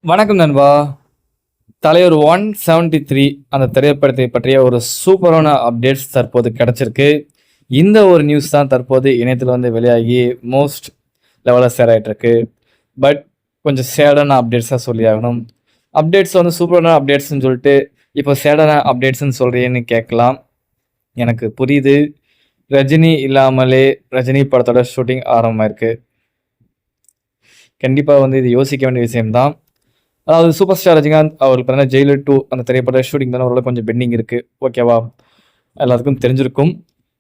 வணக்கம் நண்பா. தலைவர் 173 அந்த திரைப்படத்தை பற்றிய ஒரு சூப்பரான அப்டேட்ஸ் தற்போது கிடைச்சிருக்கு. இந்த ஒரு நியூஸ் தான் தற்போது இணையத்தில் வந்து வெளியாகி மோஸ்ட் லெவலில் ஷேர் ஆகிட்டு இருக்கு. பட் கொஞ்சம் சேடான அப்டேட்ஸாக சொல்லி ஆகணும். அப்டேட்ஸ் வந்து சூப்பரான அப்டேட்ஸ்ன்னு சொல்லிட்டு இப்போ சேடான அப்டேட்ஸ்ன்னு சொல்கிறேன்னு கேட்கலாம். எனக்கு புரியுது. ரஜினி இல்லாமலே ரஜினி படத்தோட ஷூட்டிங் ஆரம்பமாயிருக்கு. கண்டிப்பாக வந்து இது யோசிக்க வேண்டிய விஷயம்தான். அதாவது சூப்பர் ஸ்டார் ரஜினிகாந்த் அவருக்கு பார்த்தீங்கன்னா ஜெயிலர் 2 அந்த திரைப்பட ஷூட்டிங் தானே ஓரளவு கொஞ்சம் பெண்டிங் இருக்குது. ஓகேவா, எல்லாத்துக்கும் தெரிஞ்சிருக்கும்.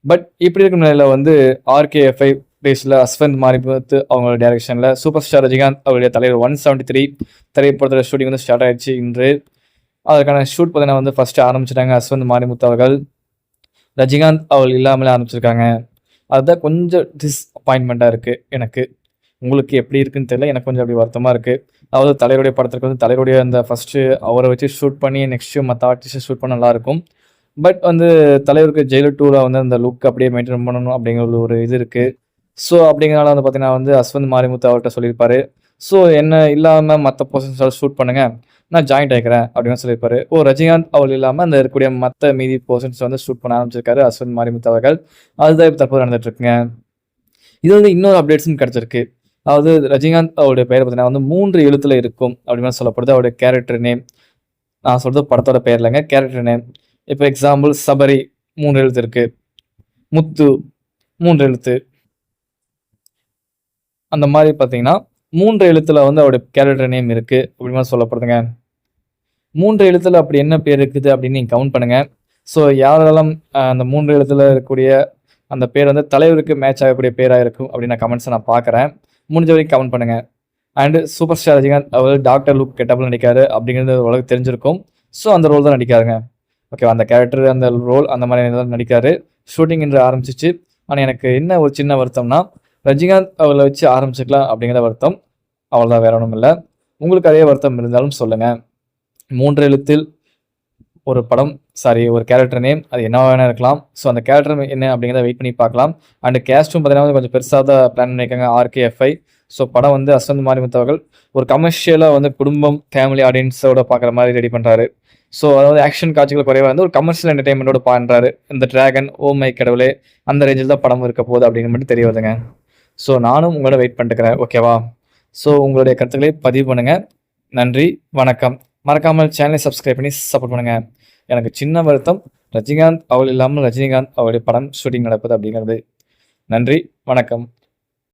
பட் இப்படி இருக்கும் நிலையில் வந்து RKFI பேஸில் அஸ்வந்த் மாரிமுத்து அவங்களோட டைரக்ஷனில் சூப்பர் ஸ்டார் ரஜினிகாந்த் அவருடைய தலைவர் 173 திரைப்படத்தோட ஷூட்டிங் வந்து ஸ்டார்ட் ஆயிடுச்சு இன்று. அதற்கான ஷூட் பார்த்தீங்கன்னா வந்து ஃபஸ்ட்டு ஆரம்பிச்சிட்டாங்க. அஸ்வந்த் மாரிமுத்து அவர்கள் ரஜினிகாந்த் அவர்கள் இல்லாமலே ஆரம்பிச்சிருக்காங்க. அதுதான் கொஞ்சம் டிஸ்அப்பாயின்மெண்ட்டாக இருக்குது எனக்கு. உங்களுக்கு எப்படி இருக்குன்னு தெரியல, எனக்கு கொஞ்சம் அப்படி வருத்தமாக இருக்குது. அதாவது தலைவருடைய படத்துக்கு வந்து தலைவருடைய அந்த ஃபஸ்ட்டு அவரை வச்சு ஷூட் பண்ணி நெக்ஸ்ட்டு மற்ற ஆர்டிஸ்ட்டை ஷூட் பண்ண நல்லாயிருக்கும். பட் வந்து தலைவருக்கு ஜெயிலர் 2ல வந்து அந்த லுக் அப்படியே மெயின்டைன் பண்ணணும் அப்படிங்கிற ஒரு இது இருக்குது. ஸோ அப்படிங்கிறனால வந்து பார்த்தீங்கன்னா வந்து அஸ்வந்த் மாரிமுத்து அவர்கிட்ட சொல்லியிருப்பாரு. ஸோ என்ன இல்லாமல் மற்ற போர்ஷன்ஸால் ஷூட் பண்ணுங்கள், நான் ஜாயின்ட் ஆகிக்கிறேன் அப்படின்னு சொல்லியிருப்பாரு. ரஜினிகாந்த் அவர் இல்லாமல் அந்த இருக்கக்கூடிய மற்ற மீதி போர்ஷன்ஸ் வந்து ஷூட் பண்ண ஆரம்பிச்சிருக்காரு அஸ்வந்த் மாரிமுத்து அவர்கள். அதுதான் இப்போ தற்போது நடந்துட்டுருக்குங்க. இது வந்து இன்னொரு அப்டேட்ஸும் கிடச்சிருக்கு. அதாவது ரஜினிகாந்த் அவருடைய பெயர் பார்த்தீங்கன்னா வந்து 3 எழுத்துல இருக்கும் அப்படின்னு சொல்லப்படுது. அவருடைய கேரக்டர் நேம், நான் சொல்கிறது படத்தோட பெயர் இல்லைங்க, கேரக்டர் நேம். இப்போ எக்ஸாம்பிள் சபரி 3 எழுத்து இருக்கு, முத்து 3 எழுத்து, அந்த மாதிரி பார்த்தீங்கன்னா 3 எழுத்துல வந்து அவருடைய கேரக்டர் நேம் இருக்குது அப்படின்னு சொல்லப்படுதுங்க. 3 எழுத்துல அப்படி என்ன பேர் இருக்குது அப்படின்னு நீங்கள் கவுண்ட் பண்ணுங்கள். ஸோ யாரெல்லாம் அந்த 3 எழுத்துல இருக்கக்கூடிய அந்த பேர் வந்து தலைவருக்கு மேட்ச் ஆகக்கூடிய பேராக இருக்கும் அப்படின்னு நான் கமெண்ட்ஸை நான் பார்க்குறேன். முடிஞ்ச வரைக்கும் கமெண்ட் பண்ணுங்கள். அண்டு சூப்பர் ஸ்டார் ரஜினிகாந்த் அவர் டாக்டர் லுக் கெட்டப்பில் நடிக்காரு அப்படிங்கிறது உலகம் தெரிஞ்சிருக்கும். ஸோ அந்த ரோல் தான் நடிக்காருங்க. ஓகே, அந்த கேரக்டர் அந்த ரோல் அந்த மாதிரி தான் நடிக்காரு. ஷூட்டிங் இன்று ஆரம்பிச்சிச்சு. ஆனால் எனக்கு என்ன ஒரு சின்ன வருத்தம்னா ரஜினிகாந்த் அவரை வச்சு ஆரம்பிச்சிக்கலாம் அப்படிங்கிற வருத்தம். அவ்வளோதான், வேற ஒன்றும் இல்லை. உங்களுக்கு அதே வருத்தம் இருந்தாலும் சொல்லுங்கள். 3 எழுத்தில் ஒரு படம், ஒரு கேரக்டர் நேம், அது என்ன வேணா இருக்கலாம். ஸோ அந்த கேரக்டர் என்ன அப்படிங்கிறத வெயிட் பண்ணி பார்க்கலாம். அண்ட் கேஸ்ட்டும் பார்த்தீங்கன்னா கொஞ்சம் பெருசாக தான் பிளான் பண்ணியிருக்காங்க RKFI. ஸோ படம் வந்து அஸ்வந்த் மாரிமுத்து அவர்கள் ஒரு கமர்ஷியலாக வந்து குடும்பம் ஃபேமிலி ஆடியன்ஸோட பார்க்குற மாதிரி ரெடி பண்ணுறாரு. ஸோ அதாவது ஆக்ஷன் காட்சிகள் குறைவாக வந்து ஒரு கமர்ஷியல் என்டர்டைன்மெண்ட்டோட பண்ணுறாரு. இந்த டிராகன், ஓ மை கடவுளே, அந்த ரேஞ்சில் தான் படம் இருக்க போகுது அப்படின்னு மட்டும் தெரிய வருதுங்க. ஸோ நானும் உங்களோட வெயிட் பண்ணிட்டுக்கிறேன். ஓகேவா, ஸோ உங்களுடைய கருத்துக்களை பதிவு பண்ணுங்கள். நன்றி, வணக்கம். மறக்காமல் சேனலை சப்ஸ்கிரைப் பண்ணி சப்போர்ட் பண்ணுங்கள். எனக்கு சின்ன வருத்தம், ரஜினிகாந்த் அவள் இல்லாமல் ரஜினிகாந்த் அவருடைய படம் ஷூட்டிங் நடப்பது அப்படிங்கிறது. நன்றி, வணக்கம்.